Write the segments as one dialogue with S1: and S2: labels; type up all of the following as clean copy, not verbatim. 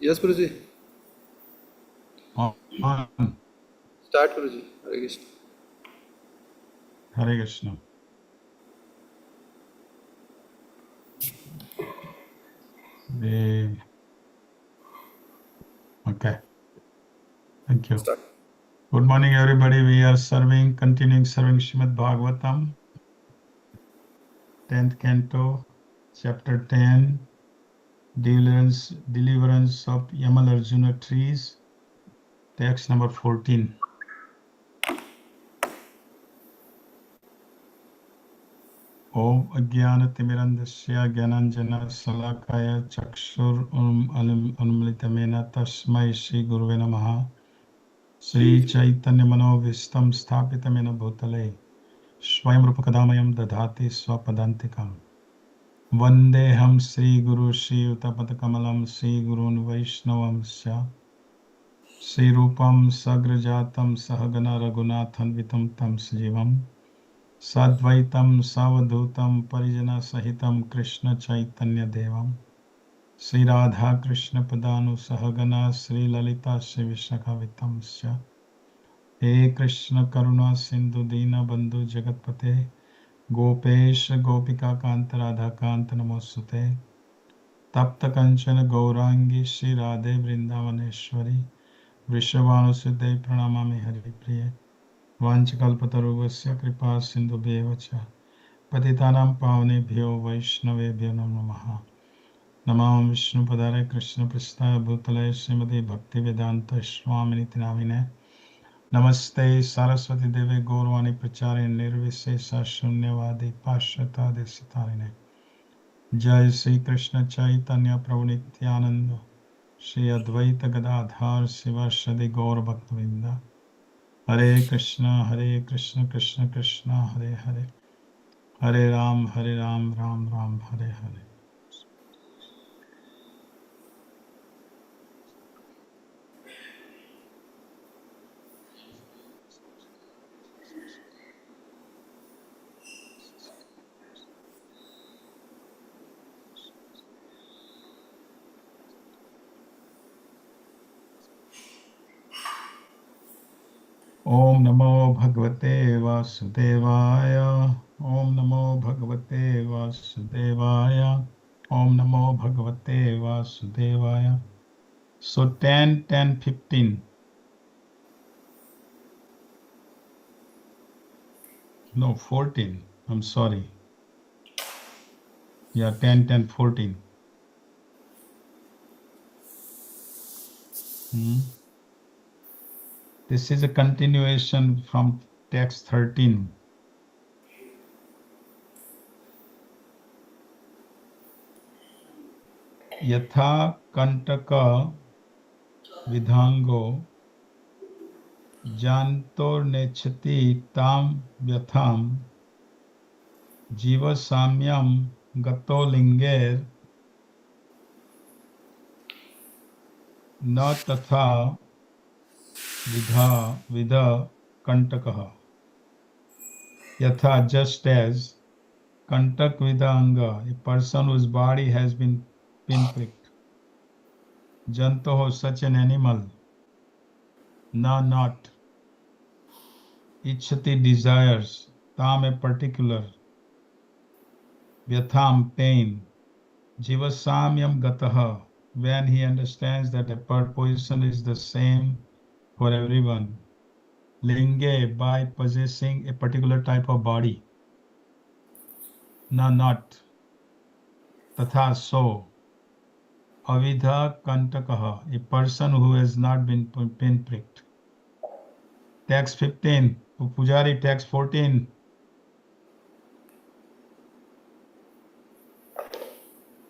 S1: Yes Guru ji,
S2: On.
S1: Start guru ji. Hare Krishna.
S2: Hare Krishna. Okay. Thank you.
S1: Start.
S2: Good morning, everybody. We are continuing serving Srimad Bhagavatam, 10th Canto, Chapter 10, Deliverance of Yamalarjuna Trees, text number 14. Om Ajnanatimirandasya Gyananjana Salakaya Chakshur Anumlitamena Tasmai Shri Gurave Namaha Shri Chaitanya Manovistam Sthapitamena Bhutale Swayam Rupakadamayam Dadhati Swapadantikam Vandeham Sri Guru Shri Utapatakamalam Sri Gurun Vaishnavam Sri Rupam Sagrajatam Sahagana Raghunathan Vitam Tam Sajivam Sadvaitam Savadhutam Parijana Sahitam Krishna Chaitanya Devam Sri Radha Krishna Padanu Sahagana Sri Lalita Sri Vishakhavitam He Krishna Karuna Sindhu Dina Bandhu Jagatpate Gopesh Gopika Kanta Radha Kanta Namosute Tapta Kanchana Gaurangi Shri Radhe Vrindavaneshwari Vrishavanusute Pranamami Hari Priye Vanchakalpataruvasya Kripa Sindhu Bevacha Patitanam Pavnebhyo Vaishnavebhyo Namo Namaha Namam Vishnu Padare Krishna Prasthaya Bhutale Srimati Bhakti Vedanta Swamini Namine Namaste Saraswati Deve Gaurvani Prachare Nirvisesa Shunyavadi Pashyata Desitarine Jai Sri Krishna Chaitanya Prabhu Nityananda Shri Advaita Gadadhar Sivasadi Gaur Bhaktavinda Hare Krishna Krishna Krishna Hare Hare Hare Ram Ram Ram Hare Hare Om Namo Bhagavate Vasudevaya Om Namo Bhagavate Vasudevaya Om Namo Bhagavate Vasudevaya. So 10, 10, 15. No, 14. I'm sorry. Yeah, 10, 10, 14. This is a continuation from text 13. Yatha Kantaka Vidhango Jantor Nechati Tam Vyatham Jiva Samyam Gato Linger Na Tatha Vidha Kantakaha. Yatha, just as Kantak Vidanga, a person whose body has been pinpricked. Jantoho, such an animal. Na, not. Ichhati, desires. Tam, a particular. Vyatham, pain. Jivasamyam Gataha, when he understands that a position is the same for everyone. Linge, by possessing a particular type of body. Na, not. Tatha, so. Avidha Kantakaha, a person who has not been pinpricked. Text 15. Pujari, text 14.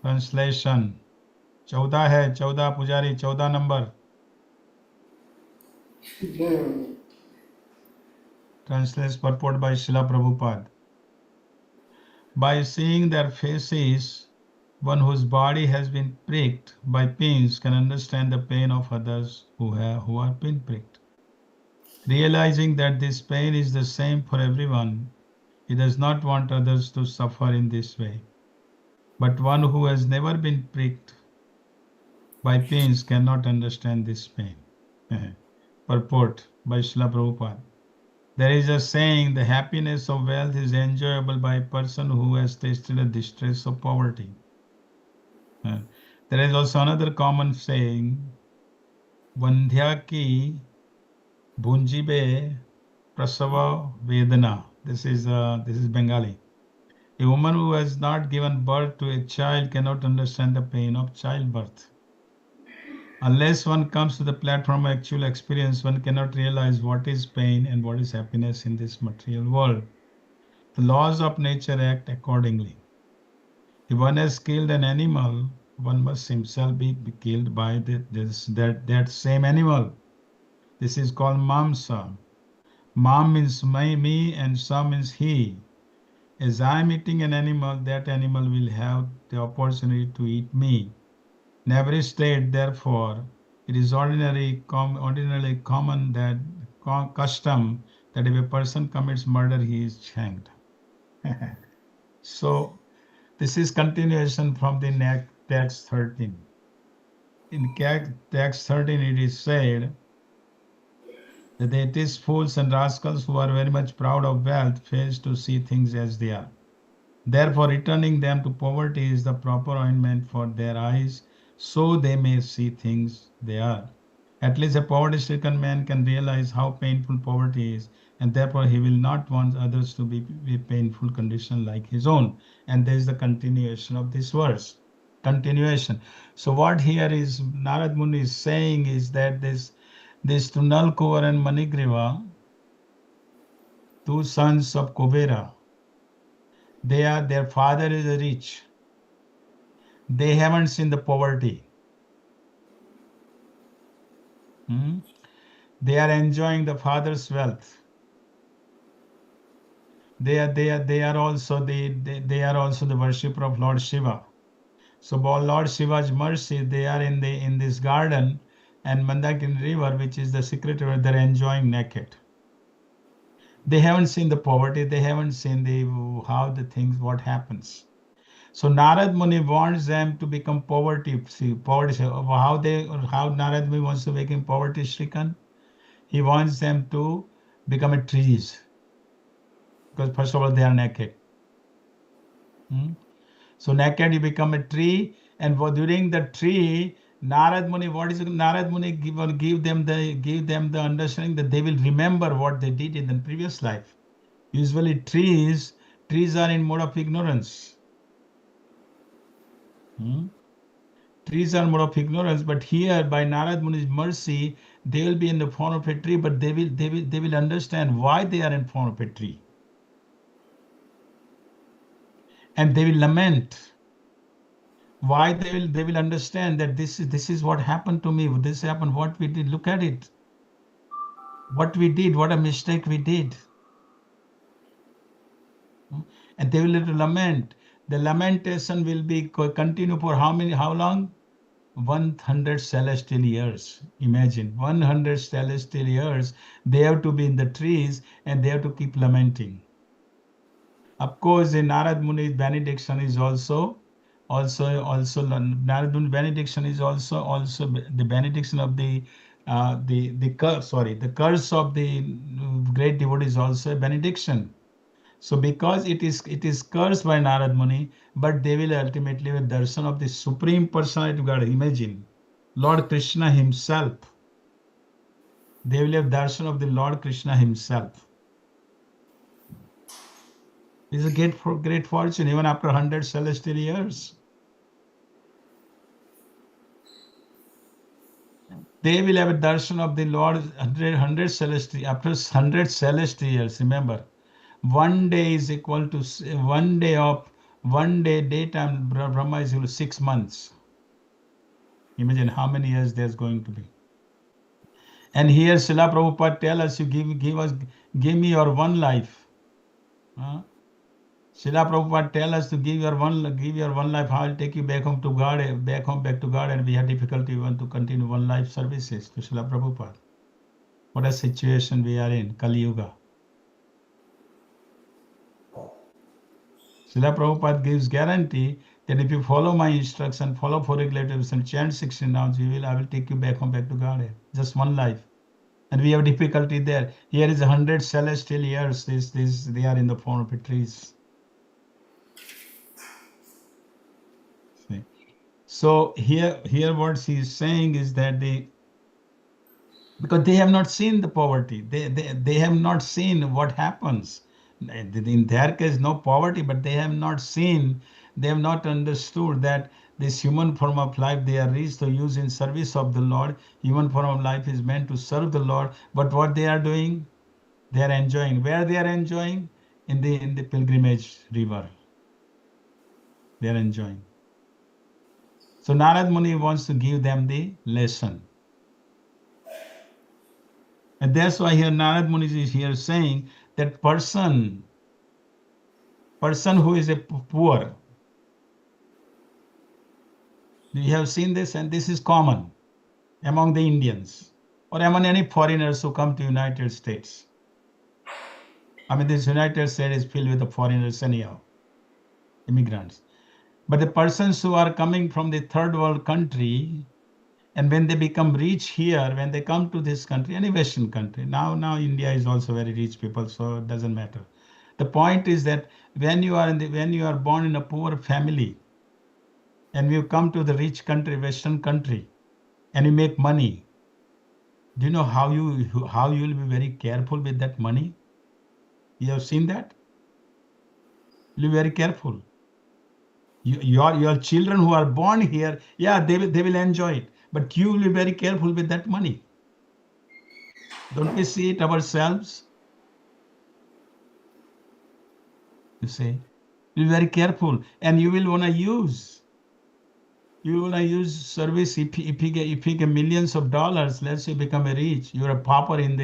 S2: Translation. 14 है, 14 पुजारी, 14 number. Translates purport by Srila Prabhupada. By seeing their faces, one whose body has been pricked by pins can understand the pain of others who are pinpricked. Realizing that this pain is the same for everyone, he does not want others to suffer in this way. But one who has never been pricked by pains cannot understand this pain. Purport by Srila Prabhupada. There is a saying, the happiness of wealth is enjoyable by a person who has tasted the distress of poverty. There is also another common saying, Vandhya ki bhunjibe prasava vedana. This is Bengali. A woman who has not given birth to a child cannot understand the pain of childbirth. Unless one comes to the platform of actual experience, one cannot realize what is pain and what is happiness in this material world. The laws of nature act accordingly. If one has killed an animal, one must himself be killed by that same animal. This is called mamsa. Mam means me and sa means he. As I am eating an animal, that animal will have the opportunity to eat me. In every state, therefore, it is ordinarily common that custom that if a person commits murder, he is hanged. So this is continuation from the text 13. In text 13, it is said that it is fools and rascals who are very much proud of wealth fails to see things as they are. Therefore, returning them to poverty is the proper ointment for their eyes, so they may see things they are. At least a poverty-stricken man can realize how painful poverty is, and therefore he will not want others to be a painful condition like his own. And there is the continuation of this verse. Continuation. So what here is Narad Muni is saying is that this Tunal Kuvar and Manigriva, two sons of Kubera, their father is rich. They haven't seen the poverty. They are enjoying the father's wealth. They are also the worshipper of Lord Shiva. So by Lord Shiva's mercy, they are in this garden, and Mandakini river, which is the secret river, they're enjoying naked. They haven't seen the poverty. They haven't seen what happens. So Narad Muni wants them to become poverty. See, poverty. How Narad Muni wants to make him poverty stricken? He wants them to become a trees. Because first of all, they are naked. So naked, you become a tree, and during the tree, Narad Muni, what is Narad Muni give them the understanding that they will remember what they did in the previous life. Usually trees are in mode of ignorance. Trees are mode of ignorance, but here by Narad Muni's mercy, they will be in the form of a tree, but they will understand why they are in form of a tree. And they will lament. Why they will understand that this is what happened to me. This happened, what we did. Look at it. What we did, what a mistake we did. And they will lament. The lamentation will be continue for how long? 100 celestial years. Imagine 100 celestial years. They have to be in the trees and they have to keep lamenting. Of course, the Narad Muni's benediction is also Narad Muni's benediction is also the benediction of the curse of the great devotee is also a benediction. So because it is cursed by Narad Muni, but they will ultimately have darshan of the Supreme Personality of God. Imagine Lord Krishna himself. They will have darshan of the Lord Krishna himself. It's a great fortune, even after 100 celestial years. They will have a darshan of the Lord 100 celestial, after 100 celestial years. Remember, one day is equal to one day daytime Brahma is equal to 6 months. Imagine how many years there's going to be. And here Srila Prabhupada tell us, you give me your one life. Srila Prabhupada tell us to give your one life. I'll take you back home back to God, and we have difficulty even to continue one life services to Srila Prabhupada. What a situation we are in, Kali Yuga. Srila Prabhupada gives guarantee that if you follow my instruction, follow four regulatives and chant 16 rounds, I will take you back home, back to Godhead. Just one life. And we have difficulty there. Here is 100 celestial years. They are in the form of trees. See. So here what he is saying is that because they have not seen the poverty. They have not seen what happens. In their case, no poverty, but they have not seen, they have not understood that this human form of life they are reached to use in service of the Lord. Human form of life is meant to serve the Lord. But what they are doing, they are enjoying. Where they are enjoying? In the pilgrimage river. They are enjoying. So Narad Muni wants to give them the lesson. And that's why here Narad Muni is here saying that person who is a poor, you have seen this, and this is common among the Indians or among any foreigners who come to United States. I mean, this United States is filled with the foreigners anyhow, immigrants. But the persons who are coming from the third world country, and when they become rich here, when they come to this country, any Western country, now India is also very rich people, so it doesn't matter. The point is that when you are born in a poor family, and you come to the rich country, Western country, and you make money, do you know how you will be very careful with that money? You have seen that? You'll be very careful. Your children who are born here, yeah, they will enjoy it, but you will be very careful with that money. Don't we see it ourselves? You see, be very careful, and you will want to use. You want to use service if you get millions of dollars. Let's say you become a rich, you're a pauper in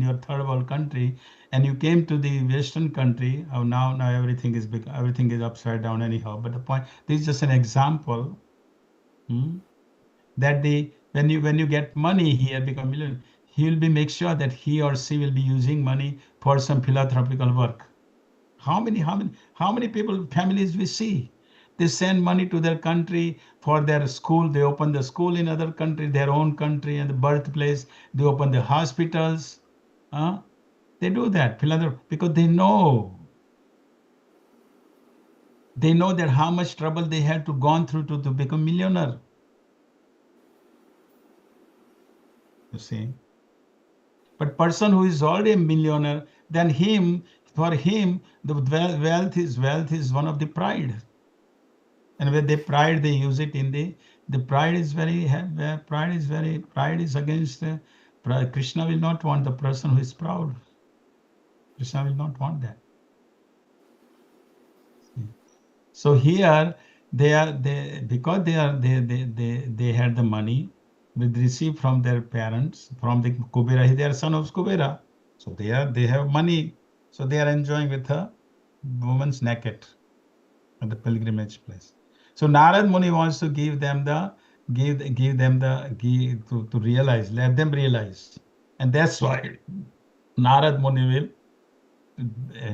S2: your third world country, and you came to the Western country. Oh, now everything is big, everything is upside down anyhow. But the point, this is just an example. That when you get money here, become million, he will be make sure that he or she will be using money for some philanthropical work. How many people, families we see? They send money to their country for their school. They open the school in other country, their own country, and the birthplace. They open the hospitals. They do that because they know that how much trouble they had to gone through to become millionaire. You see. But person who is already a millionaire, then for him, the wealth is one of the pride. And with the pride, they use it in the pride is against Krishna will not want the person who is proud. Krishna will not want that. So here because they had the money with received from their parents, from the Kubera, they are son of Kubera. So they have money. So they are enjoying with a woman's naked at the pilgrimage place. So Narad Muni wants to give them to realize, let them realize. And that's why Narad Muni will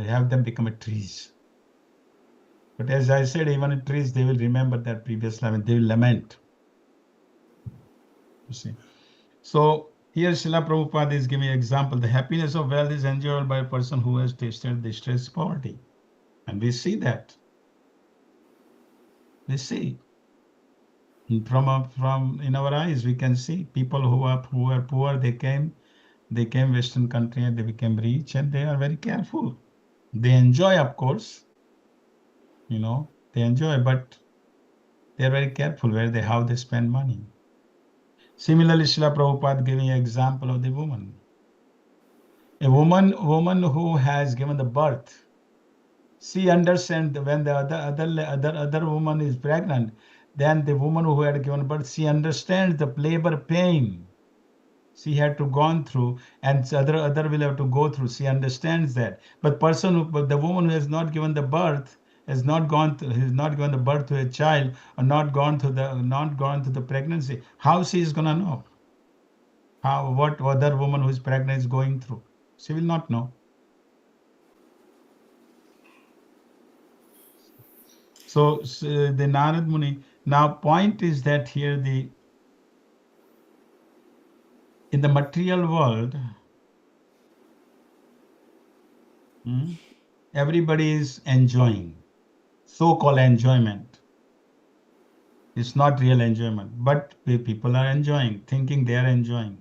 S2: have them become a trees. But as I said, even in trees, they will remember that previous life and they will lament. You see. So here Srila Prabhupada is giving an example. The happiness of wealth is enjoyed by a person who has tasted the distress poverty. And we see that. We see. From in our eyes, we can see people who are poor, they came Western country and they became rich, and they are very careful. They enjoy, of course. They enjoy, but they are very careful how they spend money. Similarly, Srila Prabhupada giving an example of the woman. A woman who has given the birth, she understands when the other woman is pregnant, then the woman who had given birth, she understands the labor pain she had to gone through, and other will have to go through. She understands that. But the woman who has not given the birth, has not given the birth to a child, or not gone through the pregnancy, how she is gonna know? what other woman who is pregnant is going through. She will not know. So the Narad Muni, now point is that here in the material world, everybody is enjoying, so-called enjoyment. It's not real enjoyment, but people are enjoying, thinking they are enjoying.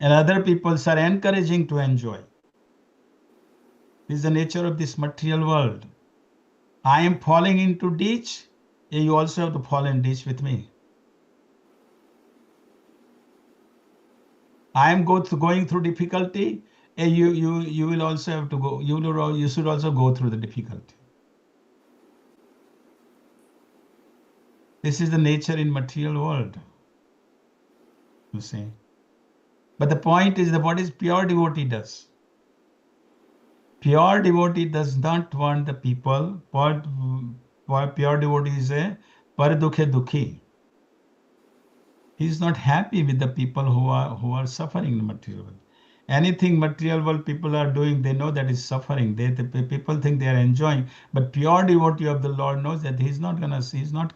S2: And other people are encouraging to enjoy. This is the nature of this material world. I am falling into ditch, you also have to fall in ditch with me. I am going through difficulty, you will also have to go. You should also go through the difficulty. This is the nature in material world. You see. But the point is that what is pure devotee does. Pure devotee does not want the people. Pure devotee is a par dukhe dukhi. He is not happy with the people who are suffering in the material world. Anything material world people are doing, they know that is suffering. People think they are enjoying, but pure devotee of the Lord knows that he's not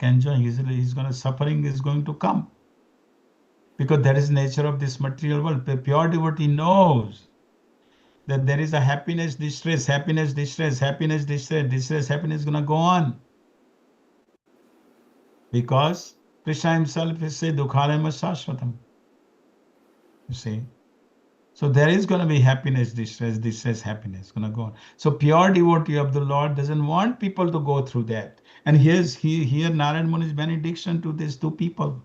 S2: enjoying. He's gonna suffering is going to come because that is nature of this material world. The pure devotee knows that there is a happiness, distress, happiness, distress, happiness, distress, distress, happiness is gonna go on because Krishna himself is say dukhalema shashvatam. You see. So there is going to be happiness, distress, happiness going to go on. So pure devotee of the Lord doesn't want here to go through that. And here Narad Muni's benediction to these two people.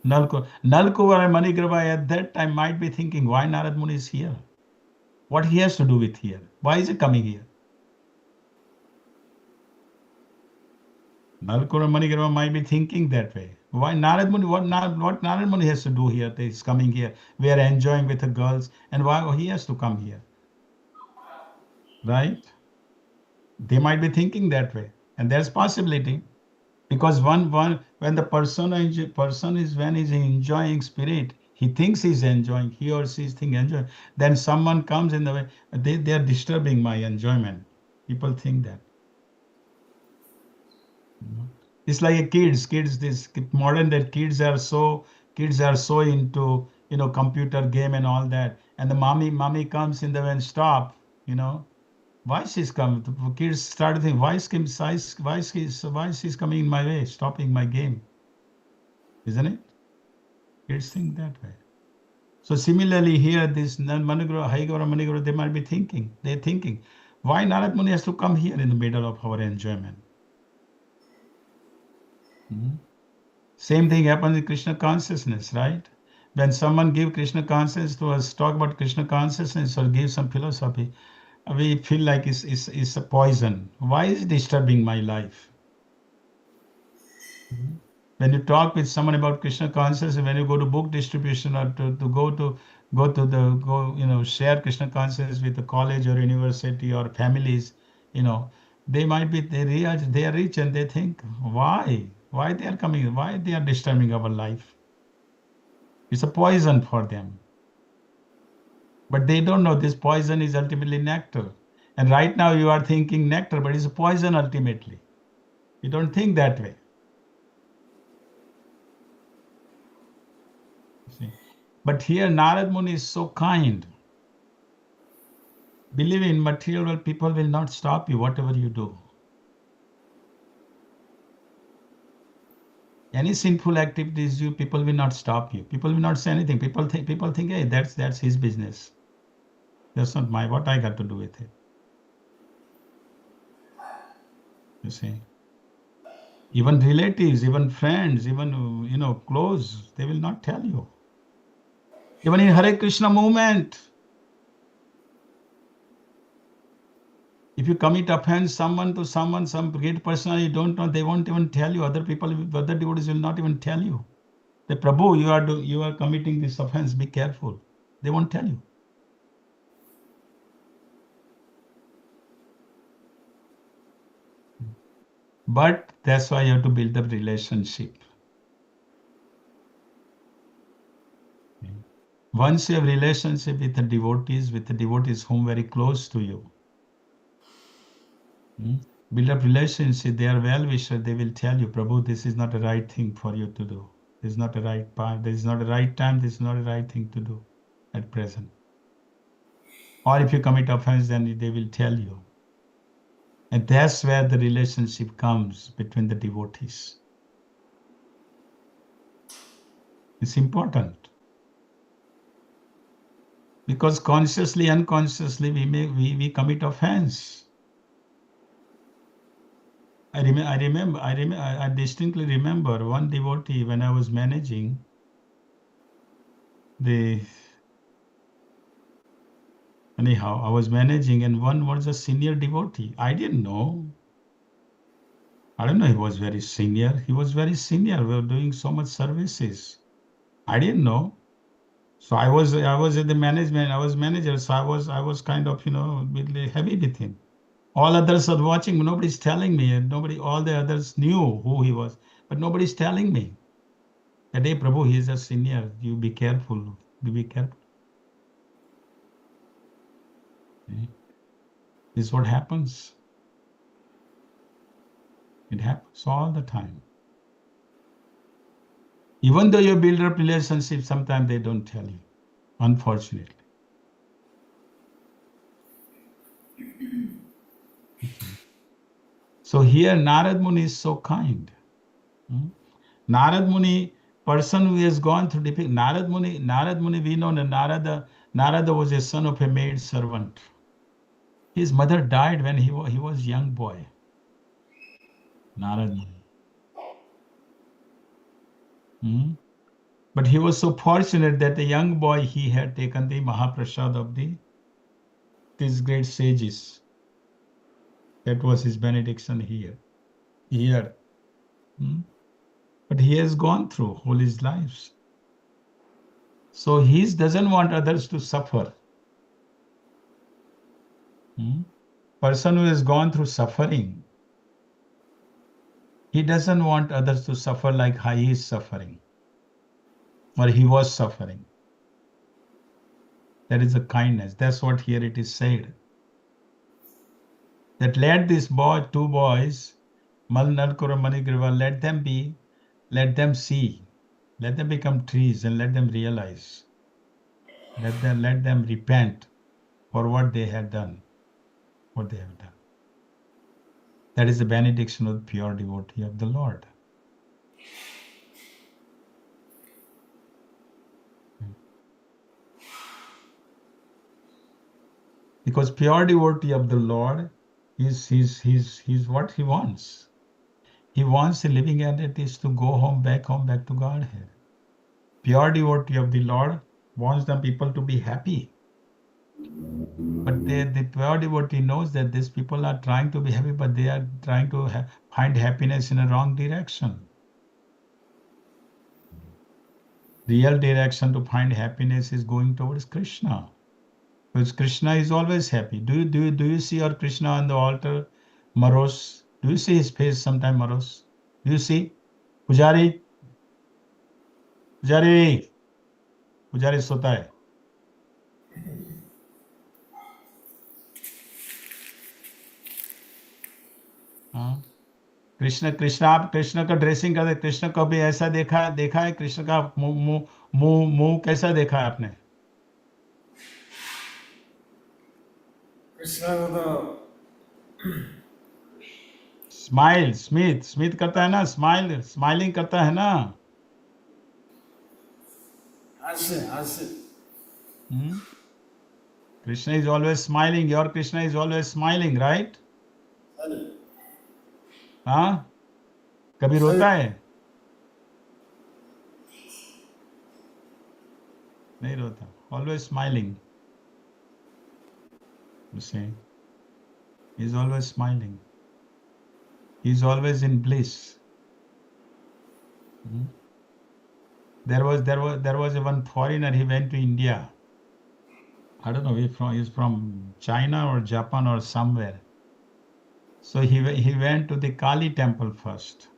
S2: Nalkuvar and Manigrava at that time might be thinking, why Narad Muni is here? What he has to do with here? Why is he coming here? Nalkuvar and Manigrava might be thinking that way. Why Narad Muni? What Narad Muni has to do here? He's coming here. We are enjoying with the girls, and why he has to come here? Right? They might be thinking that way, and there's possibility because one when the person is when he's enjoying spirit, he thinks he's enjoying, he or she is thinking enjoy. Then someone comes in the way, they are disturbing my enjoyment. People think that. It's like a kids this modern that kids are so into computer game and all that, and the mommy comes in the way and stop, why she's coming? The kids started thinking, why she's coming in my way, stopping my game, isn't it? Kids think that way. So similarly here, this Manigro, Haigara Manigro, they might be thinking, why Narad Muni has to come here in the middle of our enjoyment? Same thing happens in Krishna consciousness, right? When someone give Krishna consciousness to us, talk about Krishna consciousness or give some philosophy, we feel like it's a poison. Why is it disturbing my life? When you talk with someone about Krishna consciousness, when you go to book distribution or share Krishna consciousness with the college or university or families, they might be they are rich and they think why they are coming, why they are disturbing our life. It's a poison for them. But they don't know this poison is ultimately nectar. And right now you are thinking nectar, but it's a poison ultimately. You don't think that way. See? But here Narad Muni is so kind. Believe in material world, people will not stop you, whatever you do. Any sinful activities people will not stop you. People will not say anything. People think, hey, that's his business. That's not what I got to do with it. You see. Even relatives, even friends, even close, they will not tell you. Even in Hare Krishna movement, if you commit offense some great person you don't know, they won't even tell you. Other devotees will not even tell you. The Prabhu, you are committing this offense, be careful. They won't tell you. But that's why you have to build the relationship. Once you have relationship with the devotees whom very close to you, build up relationship, they are well-wisher, they will tell you, Prabhu, this is not the right thing for you to do. This is not the right path, this is not the right time, this is not the right thing to do at present. Or if you commit offense, then they will tell you. And that's where the relationship comes between the devotees. It's important. Because consciously, unconsciously, we commit offense. I distinctly remember one devotee when I was managing anyhow, I was managing and one was a senior devotee. I didn't know. I don't know, he was very senior. He was very senior. We were doing so much services. I didn't know. So I was in the management, I was manager, so I was kind of, really heavy with him. All others are watching, nobody's telling me, and all the others knew who he was, but nobody's telling me that, hey, Prabhu, he is a senior. You be careful. Be careful. Okay. This is what happens. It happens all the time. Even though you build up relationships, sometimes they don't tell you, unfortunately. Okay. So here Narad Muni is so kind. Narad Muni, person who has gone through difficult. Narad Muni, we know that Narada was a son of a maid servant. His mother died when he was young boy. Narad Muni. But he was so fortunate that the young boy, he had taken the Mahaprasad of these great sages. That was his benediction here. But he has gone through all his lives. So he doesn't want others to suffer. Person who has gone through suffering, he doesn't want others to suffer like how he is suffering, or he was suffering. That is a kindness. That's what here it is said. That let these two boys, Mal Nalkura Manigriva, let them see, let them become trees and let them realize. Let them repent for what they have done. That is the benediction of the pure devotee of the Lord. Because pure devotee of the Lord is what he wants. He wants the living entities to go back to Godhead. Pure devotee of the Lord wants the people to be happy. But the pure devotee knows that these people are trying to be happy, but they are trying to find happiness in a wrong direction. Real direction to find happiness is going towards Krishna. Because Krishna is always happy. Do you see our Krishna on the altar, morose? Do you see his face sometime morose? Do you see? Pujari sota hai. Krishna आप कृष्ण का dressing करते, कृष्ण को भी ऐसा देखा है? कृष्ण का मुंह कैसा देखा है आपने?
S3: कृष्ण को तो
S2: स्मित करता है ना, स्माइलिंग करता है ना. Krishna is always smiling. Your Krishna is always smiling, right? हाँ, कभी रोता है? नहीं रोता. Always smiling. You see, he's always smiling. He's always in bliss. There was one foreigner. He went to India. I don't know. He's from China or Japan or somewhere. So he went to the Kali temple first.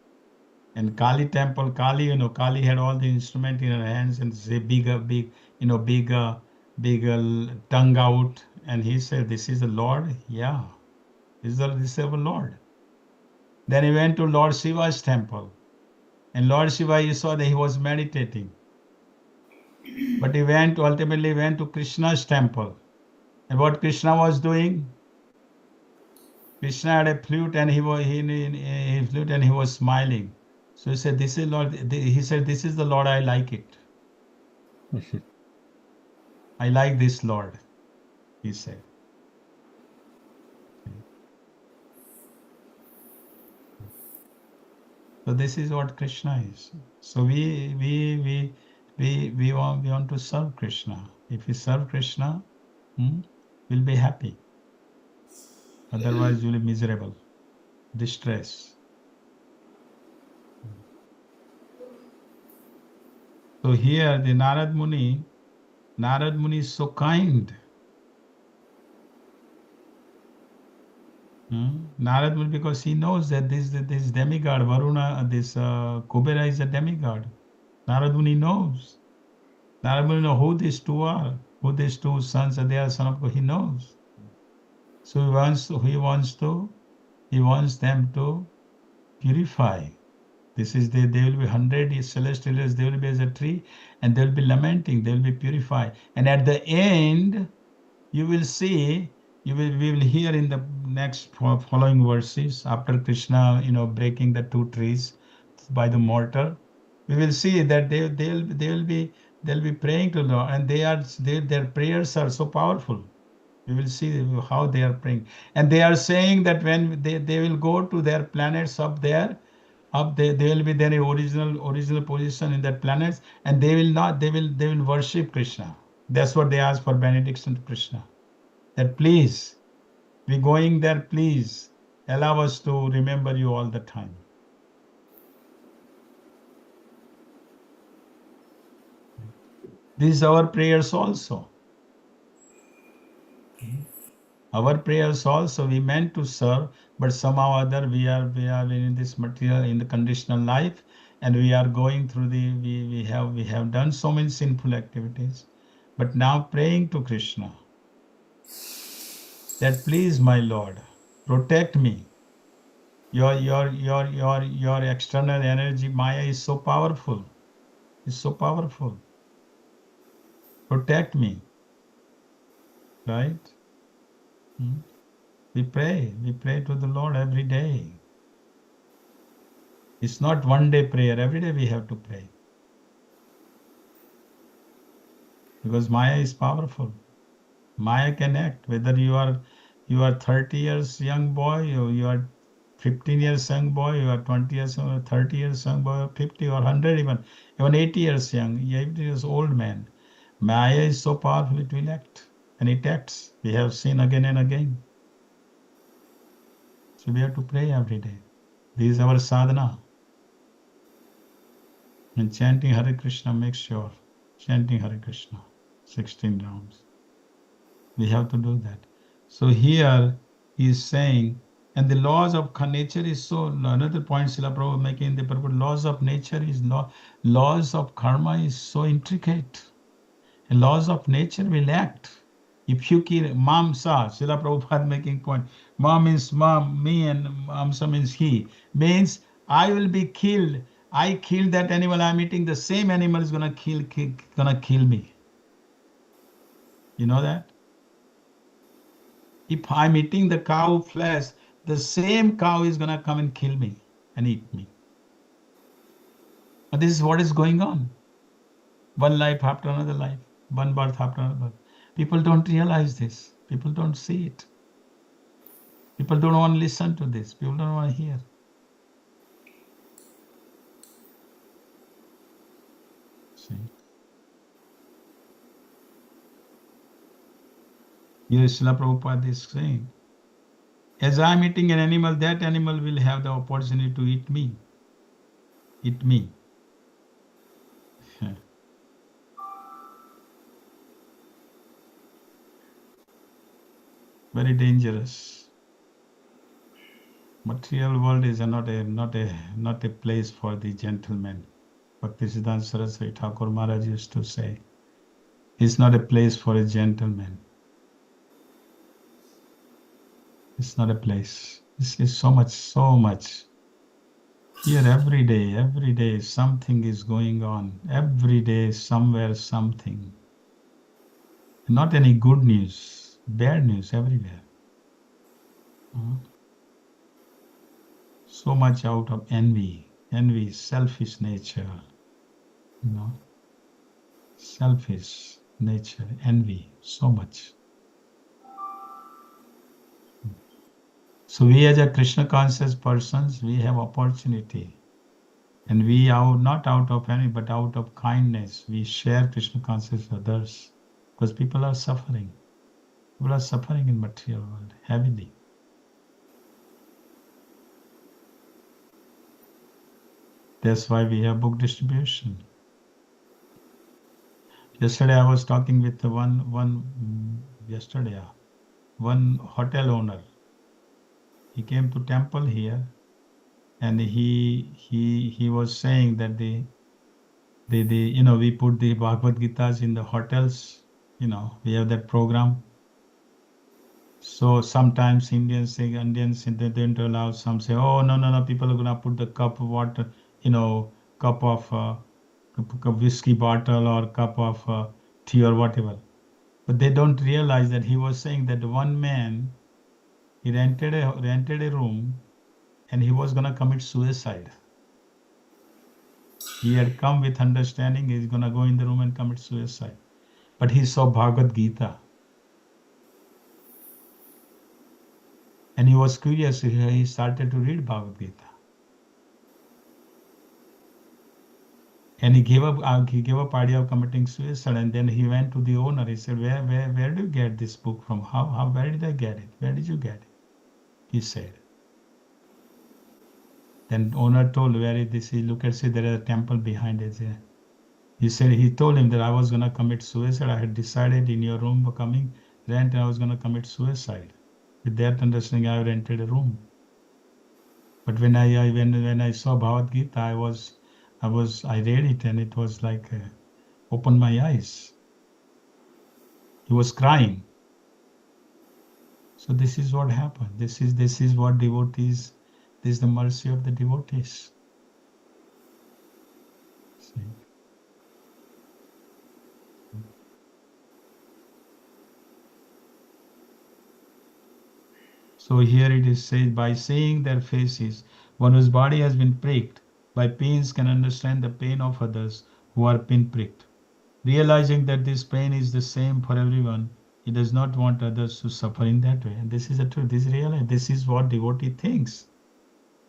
S2: And Kali temple, Kali, Kali had all the instrument in her hands and say big, tongue out. And he said, "This is the Lord." Yeah, this is our Lord. Then he went to Lord Shiva's temple. And Lord Shiva, you saw that he was meditating. But he ultimately went to Krishna's temple. And what Krishna was doing? Krishna had a flute and he was smiling. So he said, "This is Lord." He said, "This is the Lord. I like it. I like this Lord," he said. So this is what Krishna is. So we want to serve Krishna. If we serve Krishna, we'll be happy. Otherwise, you'll be miserable, distress. So here the Narad Muni is so kind. Narad Muni, because he knows that this demigod, Varuna, this Kubera is a demigod. Narad Muni knows. Narad Muni knows who these two are, who these two sons are. They are son of God. He knows. So he wants them to purify. They will be 100 celestial years, they will be as a tree, and they will be lamenting, they will be purified. And at the end, you will see, we will hear in the next following verses, after Krishna, breaking the two trees by the mortar, we will see that they'll be praying to the Lord, and their prayers are so powerful. We will see how they are praying. And they are saying that when they will go to their planets up there, they will be their original position in that planets, and they will worship Krishna. That's what they ask for benediction to Krishna. That please, we going there, please allow us to remember you all the time. These are our prayers also. Our prayers also, we meant to serve, but somehow or other we are in this material, in the conditional life, and we are going through we have done so many sinful activities. But now praying to Krishna that please, my Lord, protect me. Your external energy, Maya, is so powerful. It's so powerful. Protect me. Right? We pray to the Lord every day. It's not one day prayer. Every day we have to pray. Because Maya is powerful. Maya can act. Whether you are 30 years young boy, or you are 15 years young boy, you are 20 years or 30 years young boy, or 50 or 100 even 80 years young, 80 years old man. Maya is so powerful, it will act. And it acts. We have seen again and again. So we have to pray every day. This is our sadhana. And chanting Hare Krishna, make sure. Chanting Hare Krishna, 16 rounds. We have to do that. So here he is saying, and the laws of nature is so, another point Srila Prabhupada making the purport, laws of nature is laws of karma is so intricate. And laws of nature will act. If you kill Mamsa, Srila Prabhupada making point, Ma means mom, me, and Mamsa means he, means I will be killed. I killed that animal I'm eating, the same animal is gonna kill me. You know that? If I'm eating the cow flesh, the same cow is gonna come and kill me and eat me. But this is what is going on. One life after another life, one birth after another birth. People don't realize this. People don't see it. People don't want to listen to this. People don't want to hear. See? Here Srila Prabhupada is saying, as I'm eating an animal, that animal will have the opportunity to eat me. Eat me. Very dangerous. Material world is not a place for the gentleman. Bhaktisiddhanta Saraswati Thakur Maharaj used to say, it's not a place for a gentleman. It's not a place. This is so much. Here every day something is going on. Every day somewhere something. Not any good news, bad news everywhere. So much out of envy, selfish nature, selfish nature, envy, so much. So we as a Krishna conscious persons, we have opportunity, and we are not out of envy, but out of kindness. We share Krishna conscious with others, because people are suffering. People are suffering in material world heavily. That's why we have book distribution. Yesterday I was talking with one hotel owner. He came to temple here, and he was saying that we put the Bhagavad Gitas in the hotels. We have that program. So sometimes Indians they don't allow. Some say, oh no, people are gonna put the cup of water, cup of whiskey bottle or cup of tea or whatever. But they don't realize that he was saying that one man, he rented a room, and he was gonna commit suicide. He had come with understanding he's gonna go in the room and commit suicide. But he saw Bhagavad Gita. And he was curious, he started to read Bhagavad Gita. And he gave up idea of committing suicide, and then he went to the owner. He said, where do you get this book from? Where did I get it? Where did you get it? He said. Then owner told, where is this? He looked and said, there is a temple behind it. He told him that I was gonna commit suicide. I had decided in your room coming rent, I was gonna commit suicide. With that understanding, I rented a room. But when I saw Bhagavad Gita, I read it, and it was like opened my eyes. He was crying. So this is what happened. This is what devotees. This is the mercy of the devotees. See? So here it is said, by seeing their faces, one whose body has been pricked by pains can understand the pain of others who are been pricked. Realizing that this pain is the same for everyone, he does not want others to suffer in that way. And this is the truth. This is what devotee thinks.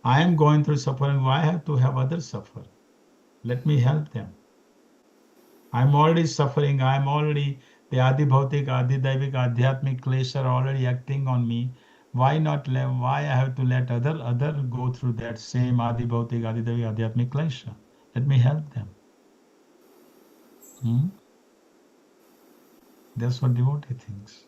S2: I am going through suffering. Why I have to have others suffer? Let me help them. I'm already suffering. I'm already, the Adi Bhautik, Adi Daivik, Adhyatmik klesha are already acting on me. Why I have to let other go through that same Adi Bhautik, Adi Daivik, Adhyatmik klesha? Let me help them. That's what devotee thinks.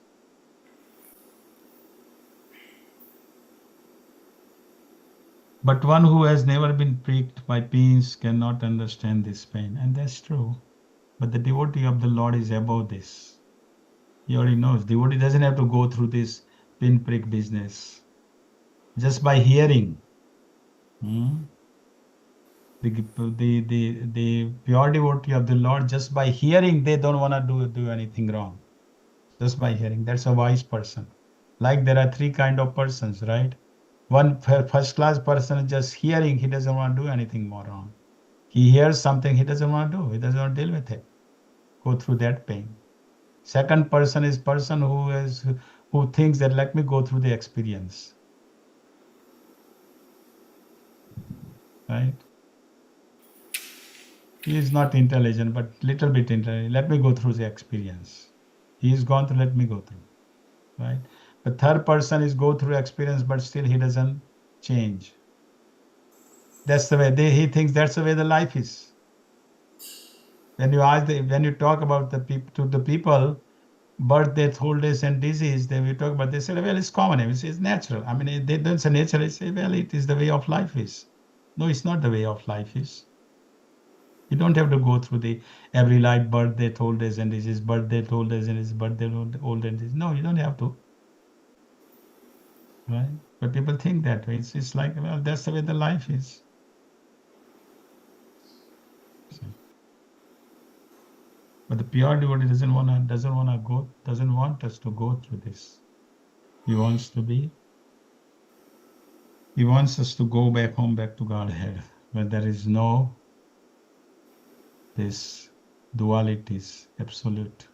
S2: But one who has never been pricked by pains cannot understand this pain. And that's true. But the devotee of the Lord is above this. He already knows. Devotee doesn't have to go through this pinprick business. Just by hearing. The pure devotee of the Lord, just by hearing, they don't want to do anything wrong. Just by hearing. That's a wise person. Like there are three kind of persons, right? One first class person is just hearing, he doesn't want to do anything more wrong. He hears something he doesn't want to do, he doesn't want to deal with it. Go through that pain. Second person is person who thinks that let me go through the experience. Right? He is not intelligent, but little bit intelligent. Let me go through the experience. He is gone through, let me go through. Right? The third person is go through experience, but still he doesn't change. That's the way he thinks that's the way the life is. When you talk about to the people, birth, death, old age, and disease, we talk about, they said, well, it's common. It's natural. I mean, they don't say nature. They say, well, it is the way of life is. No, it's not the way of life is. You don't have to go through the every life, birth, death, old age, and disease, birth, death, old age, and disease, birth, death, old age, and disease. No, you don't have to. Right? But people think that way. It's like, well, that's the way the life is. But the pure devotee doesn't want us to go through this. He wants us to go back home, back to Godhead, where there is no this dualities, absolute,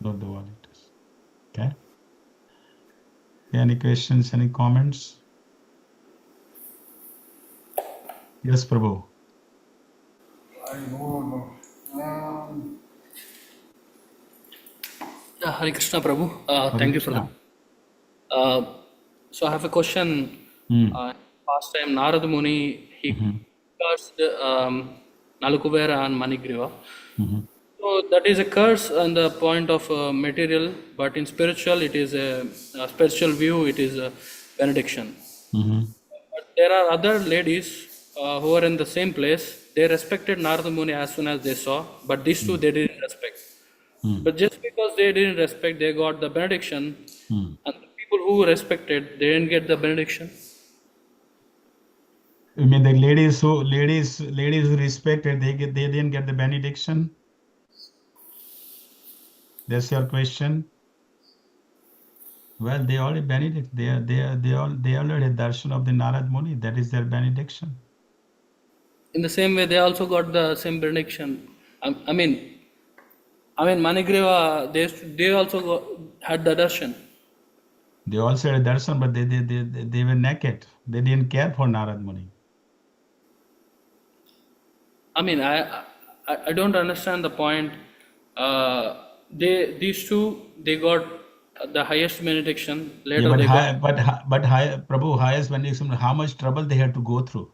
S2: no dualities. Okay. Any questions? Any comments? Yes, Prabhu.
S3: I know.
S1: Hare Krishna, Prabhu.
S2: Hare
S1: Thank you for
S2: Krishna.
S1: that. So I have a question. Past time, Narad Muni, he cursed Nalukubera and Manigriva. So that is a curse on the point of material, but in spiritual, it is a spiritual view, it is a benediction. But there are other ladies who are in the same place. They respected Narada Muni as soon as they saw, but these two they didn't respect. But just because they didn't respect, they got the benediction, and the people who respected, they didn't get the benediction.
S2: You mean the ladies who respected, they didn't get the benediction? That's your question. Well, they already benedict. They already had darshan of the Narad Muni. That is their benediction.
S1: In the same way, they also got the same benediction. I mean, Manigriva, they also had the darshan.
S2: They also had darshan, but they were naked. They didn't care for Narad Muni.
S1: I mean, I don't understand the point. These two, they got the highest benediction. Later,
S2: Yeah,
S1: they got.
S2: Prabhu, highest benediction, how much trouble they had to go through.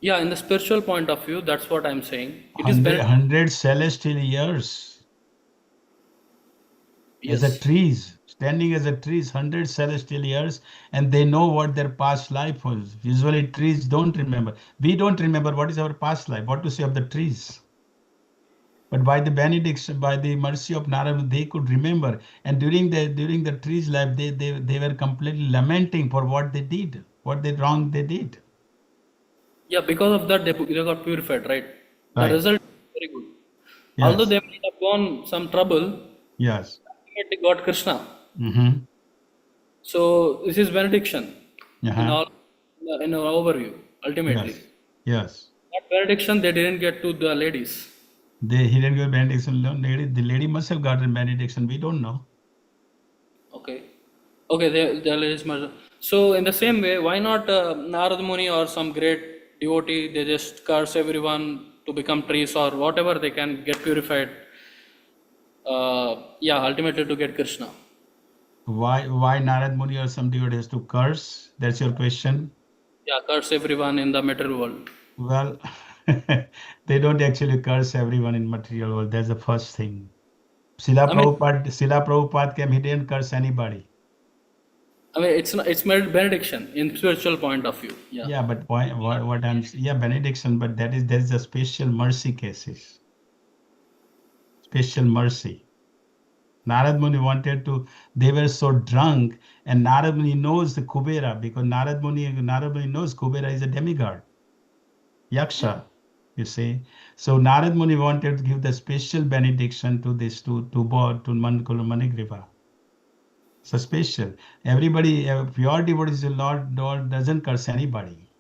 S1: Yeah, in the spiritual point of view, that's what I'm saying. It is
S2: 100 celestial years.
S1: Yes.
S2: As a trees, standing as a trees, 100 celestial years, and they know what their past life was. Usually trees don't remember. We don't remember what is our past life, what to say of the trees. But by the benediction, by the mercy of Narayana, they could remember. And during the trees' life, they were completely lamenting for what they did, what they wrong they did.
S1: Yeah, because of that, they got purified, right?
S2: Right.
S1: The result is very good.
S2: Yes.
S1: Although they might have gone some trouble,
S2: Yes.
S1: they got Krishna. So this is benediction in an overview, ultimately.
S2: Yes.
S1: That benediction they didn't get to the ladies.
S2: He didn't get benediction. The lady must have gotten benediction. We don't know.
S1: Okay, the ladies must. So in the same way, why not Narad Muni or some great devotee? They just curse everyone to become trees or whatever they can get purified. Ultimately to get Krishna.
S2: Why Narad Muni or some devotee has to curse? That's your question?
S1: Yeah, curse everyone in the material world.
S2: Well, they don't actually curse everyone in material world. That's the first thing. Srila Prabhupada came, he didn't curse anybody.
S1: I mean, it's benediction in spiritual point of view. Yeah.
S2: Yeah, but benediction, but there's a special mercy cases. Special mercy. Narad Muni they were so drunk, and Narad Muni knows the Kubera, because Narad Muni knows Kubera is a demigod. Yaksha, you see. So Narad Muni wanted to give the special benediction to Manigriva. So special. Everybody, pure devotees, the Lord doesn't curse anybody.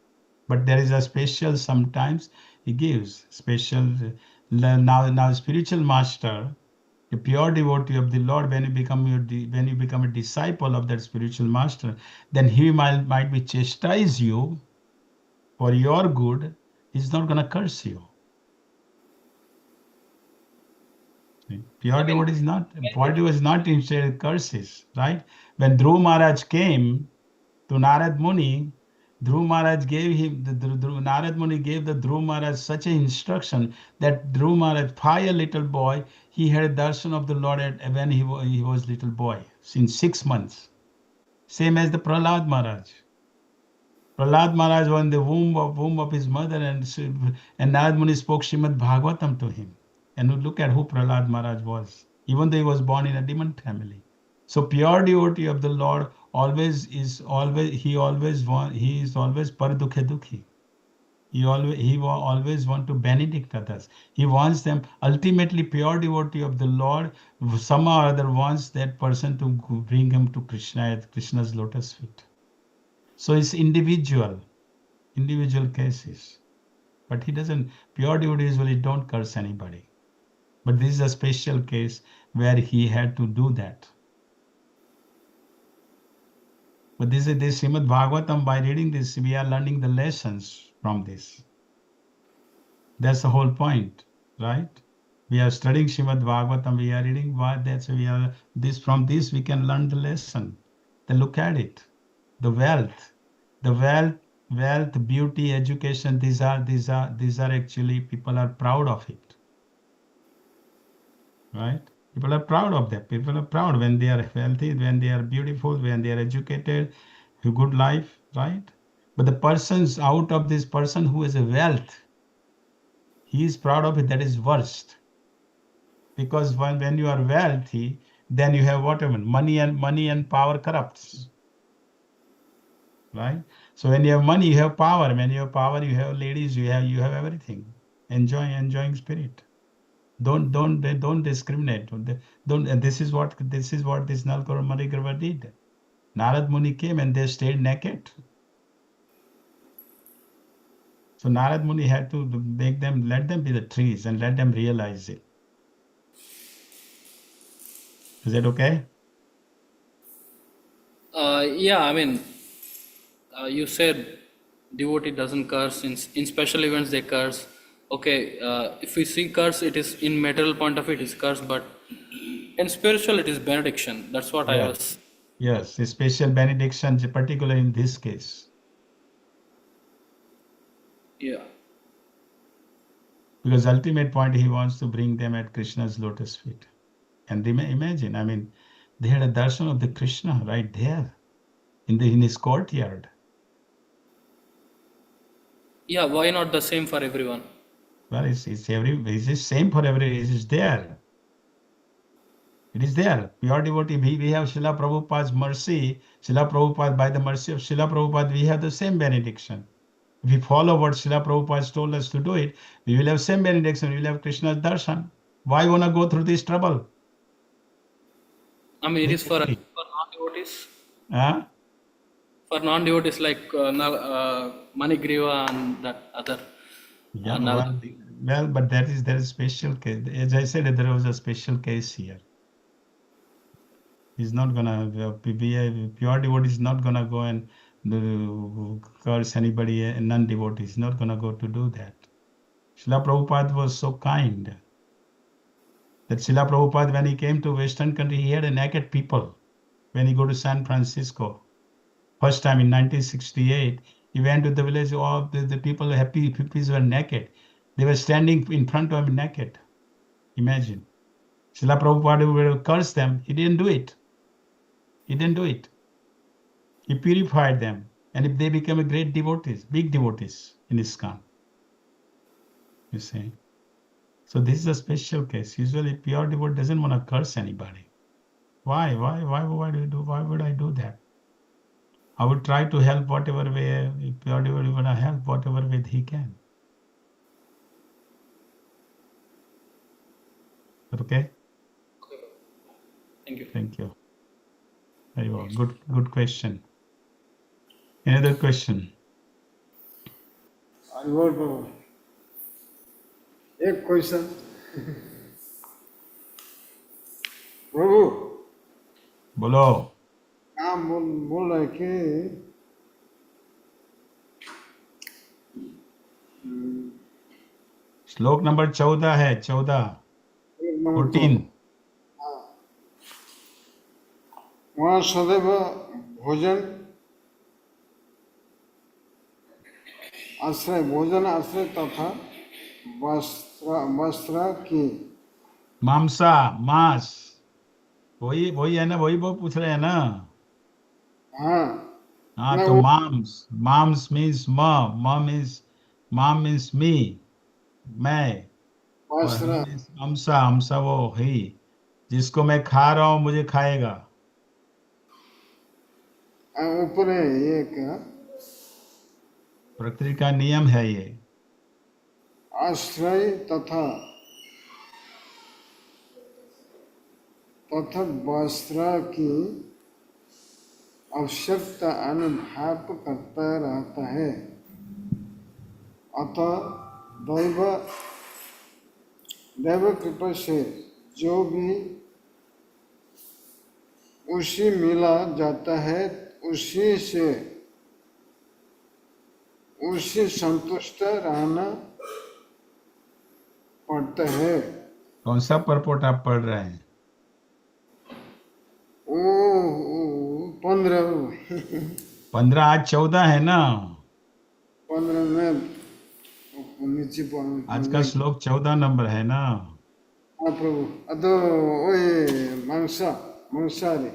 S2: But there is a special, sometimes he gives special. Now spiritual master, a pure devotee of the Lord, when you become a disciple of that spiritual master, then he might be chastise you for your good. He's not going to curse you. Pure devotee is not interested in curses, right? When Dhruv Maharaj came to Narad Muni, Dhruv Maharaj gave him, Narad Muni gave the Dhruv Maharaj such an instruction that Dhruv Maharaj, 5 little boy, he had a darshan of the Lord when he was little boy, in 6 months. Same as the Prahlad Maharaj. Prahlad Maharaj was in the womb of his mother, and Narad Muni spoke Srimad Bhagavatam to him. And look at who Prahlad Maharaj was, even though he was born in a demon family. So pure devotee of the Lord he is always par dukhe dukhi. He always want to benedict others. He wants them, ultimately pure devotee of the Lord, somehow or other wants that person to bring him to Krishna at Krishna's lotus feet. So it's individual cases. But he doesn't, pure devotee usually don't curse anybody. But this is a special case where he had to do that. But this Srimad Bhagavatam, by reading this, we are learning the lessons from this. That's the whole point, right? We are studying Srimad Bhagavatam, we are reading from this we can learn the lesson. Then look at it. The wealth, beauty, education, these are actually, people are proud of it. Right? People are proud of that. People are proud when they are wealthy, when they are beautiful, when they are educated, a good life, right? But the persons out of this person who has a wealth, he is proud of it, that is worst. Because when you are wealthy, then you have whatever, money and power corrupts. Right? So when you have money, you have power. When you have power, you have ladies, you have everything. Enjoying spirit. Don't discriminate. Don't. And this is what this Nalkor Marigrava did. Narad Muni came and they stayed naked. So Narad Muni had to let them be the trees and let them realize it. Is that okay?
S1: Yeah, I mean, you said devotee doesn't curse. In special events they curse. Okay, if we see curse, it is in material point of view, it is curse, but in spiritual it is benediction. That's what I was.
S2: Yes, a special benediction, particularly in this case.
S1: Yeah.
S2: Because ultimate point, he wants to bring them at Krishna's lotus feet. And imagine, I mean, they had a darshan of the Krishna right there in his courtyard.
S1: Yeah, why not the same for everyone?
S2: Well, it's the same for every. It is there. It is there. Pure devotee. We have Srila Prabhupada's mercy. Srila Prabhupada, by the mercy of Srila Prabhupada, we have the same benediction. If we follow what Srila Prabhupada has told us to do it, we will have same benediction. We will have Krishna's darshan. Why wanna go through this trouble?
S1: I mean, it is for non-devotees.
S2: Huh?
S1: For non-devotees like Manigriva and that other.
S2: Yeah, well, but there is a special case. As I said, there was a special case here. He's not gonna be a pure devotee is not gonna go and curse anybody, a non-devotee. He's not gonna go to do that. Srila Prabhupada was so kind that Srila Prabhupada, when he came to Western country, he had a naked people. When he go to San Francisco, first time in 1968, he went to the village. All the people, happy hippies, were naked. They were standing in front of him naked. Imagine. Srila Prabhupada will curse them. He didn't do it. He didn't do it. He purified them. And if they became a great devotees, big devotees in Iskcon. You see. So this is a special case. Usually pure devotee doesn't want to curse anybody. Why would I do that? I would try to help whatever way, if pure devotee want to help whatever way he can. Okay?
S1: Thank you.
S2: Thank you. Very well. Good question. Another question?
S3: एक question प्रभु
S2: बोलो.
S3: आप बोल रहे कि
S2: श्लोक number 14 है. 14.
S3: वहाँ सदैव भोजन आश्रय भोजन आश्रय तथा वस्त्र की
S2: मांसा, मांस, वही वही है ना, वही वो पूछ रहे हैं ना।
S3: हाँ
S2: हाँ,
S3: मैं
S2: तो
S3: वो
S2: माम्स, माम्स मीन्स माम मीन्स मी, मैं, और हम
S3: वस्त्र
S2: मीन्स हमसा, हमसा वो ही, जिसको मैं खा रहा हूँ मुझे खाएगा।
S3: ऊपर है एक
S2: प्रकृति का नियम है ये।
S3: आश्रय तथा वस्त्र की आवश्यकता अनुभव करता रहता है। अतः दैव दैव कृपा से जो भी उसी मिला जाता है उसी से उसी संतुष्ट रहना पड़ता है।
S2: कौन सा परपोट आप पढ़ रहे हैं?
S3: ओ 15
S2: 15, आज 14 है ना।
S3: 15 में नीचे
S2: आज का श्लोक 14 नंबर है ना।
S3: हाँ प्रभु अतो ओए मांसाहारी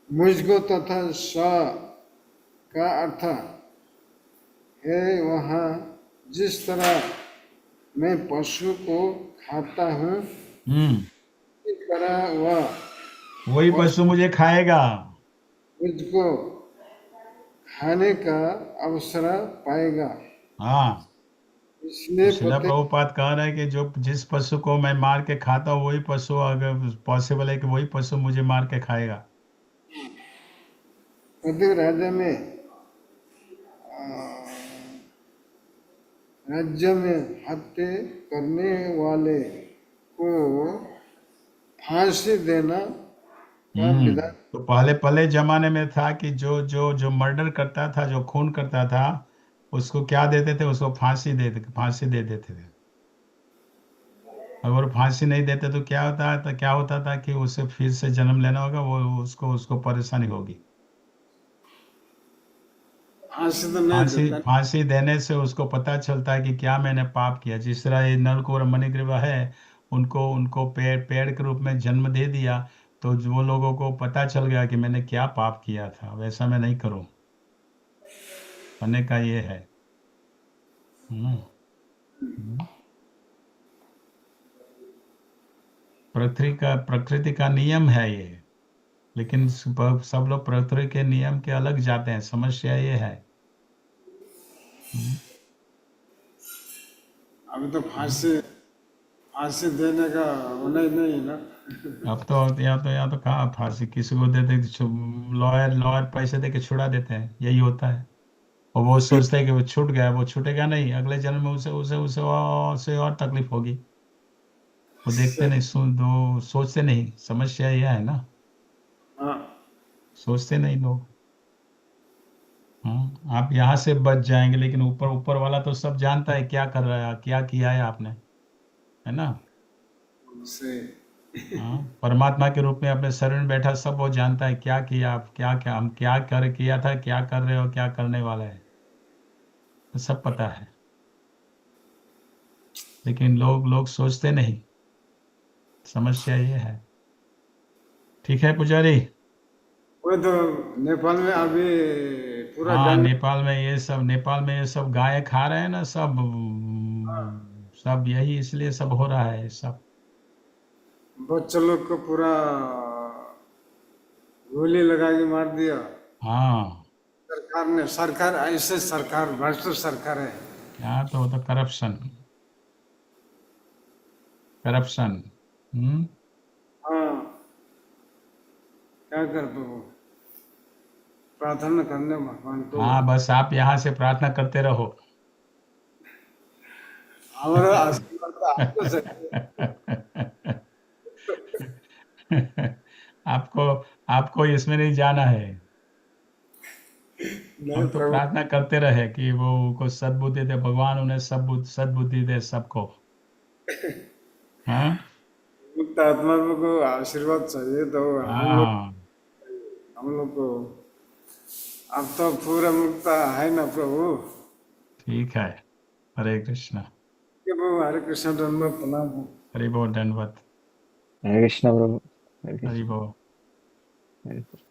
S3: मुझको तथा स का अर्थ है वहाँ जिस तरह मैं पशु को खाता हूँ
S2: हम्म,
S3: इस तरह वह
S2: वही
S3: पशु
S2: पशु मुझे खाएगा।
S3: मुझको खाने का अवसर पाएगा।
S2: हाँ, तो
S3: इसलिए
S2: शिला
S3: प्रत्येक
S2: प्रभुपाद कह रहे हैं कि जो जिस पशु को मैं मार के खाता हूँ वही पशु, अगर पॉसिबल है कि वही पशु मुझे मार के खाएगा।
S3: प्रत्येक राज्य में हत्या करने वाले को फांसी देना का विधान
S2: तो पहले पहले जमाने में था कि जो जो जो मर्डर करता था, जो खून करता था, उसको क्या देते थे? उसको फांसी दे देते थे। अगर फांसी नहीं देते तो क्या होता था? क्या होता था कि उसे फिर से जन्म लेना होगा, वो उसको उसको परेशानी होगी।
S3: फांसी तो नहीं
S2: फांसी
S3: देता।
S2: फांसी देने से उसको पता चलता है कि क्या मैंने पाप किया। जिस तरह ये नलकुबर मणिग्रीवा है, उनको उनको पेड़ पेड़ के रूप में जन्म दे दिया, तो वो लोगों को पता चल गया कि मैंने क्या पाप किया था, वैसा मैं नहीं करूं। होने का ये है। हम्म, हम्म। प्रकृति का नियम है ये। लेकिन सब लोग प्रकृति के नियम के अलग जाते हैं, समस्या ये है। हम्म,
S3: अभी तो
S2: हम्म।
S3: फांसी देने का होना ही नहीं ना।
S2: अब तो या तो कहाँ फांसी किसी को देते, लॉयर लॉयर पैसे दे के छुड़ा देते हैं, यही होता है। और वो सोचते हैं कि वो छूट गया, वो छूटेगा नहीं, अगले जन्म में उसे उसे उसे और तकलीफ होगी। वो देखते
S3: सही।
S2: नहीं, सोचते नहीं, समस्या यह है ना।
S3: हाँ
S2: सोचते नहीं लोग। आप यहाँ से बच जाएंगे, लेकिन ऊपर ऊपर वाला तो सब जानता है क्या कर रहा है, क्या किया है आपने, है ना।
S3: सही।
S2: परमात्मा के रूप में अपने शरीर में बैठा सब वो जानता है क्या किया आप, क्या क्या हम क्या कर किया था, क्या कर रहे हो, क्या करने वाला है, तो सब पता है। लेकिन लोग लोग सोचते नहीं, समस्या ये है। ठीक है पुजारी।
S3: वो तो नेपाल में अभी पूरा
S2: हाँ,
S3: जंगल
S2: नेपाल में ये सब गाय खा रहे हैं ना सब, सब यही इसलिए सब हो रहा है सब।
S3: बच्चे लोग को पूरा गोली लगा के मार दिया।
S2: हाँ,
S3: सरकार ऐसे सरकार भ्रष्ट सरकार है।
S2: यहाँ तो होता करप्शन, करप्शन। हम्म।
S3: हाँ क्या कर दो प्रार्थना करने भगवान को।
S2: हाँ, बस आप यहाँ से प्रार्थना करते रहो।
S3: हमारा आशीर्वाद तो आपको चाहिए।
S2: आपको आपको इसमें नहीं जाना है।
S3: नहीं
S2: हम तो
S3: प्रभु
S2: प्रार्थना करते रहे कि वो को सद्बुद्धि दे, भगवान उन्हें सद्बुद्धि दे सबको। हाँ,
S3: मुक्त आत्मा को आशीर्वाद चाहिए तो
S2: हाँ,
S3: हम लोग को अब तो पूरा मुक्त है ना प्रभु।
S2: ठीक है। हरे कृष्णा।
S3: कि प्रभु हरे कृष्ण धन्यवाद प्रणाम।
S2: हरि बोल, दंडवत।
S4: हरे कृष्णा प्रभु। हरे
S2: हरि
S4: कृष्णा।
S2: बोल।
S4: हरे कृष्णा।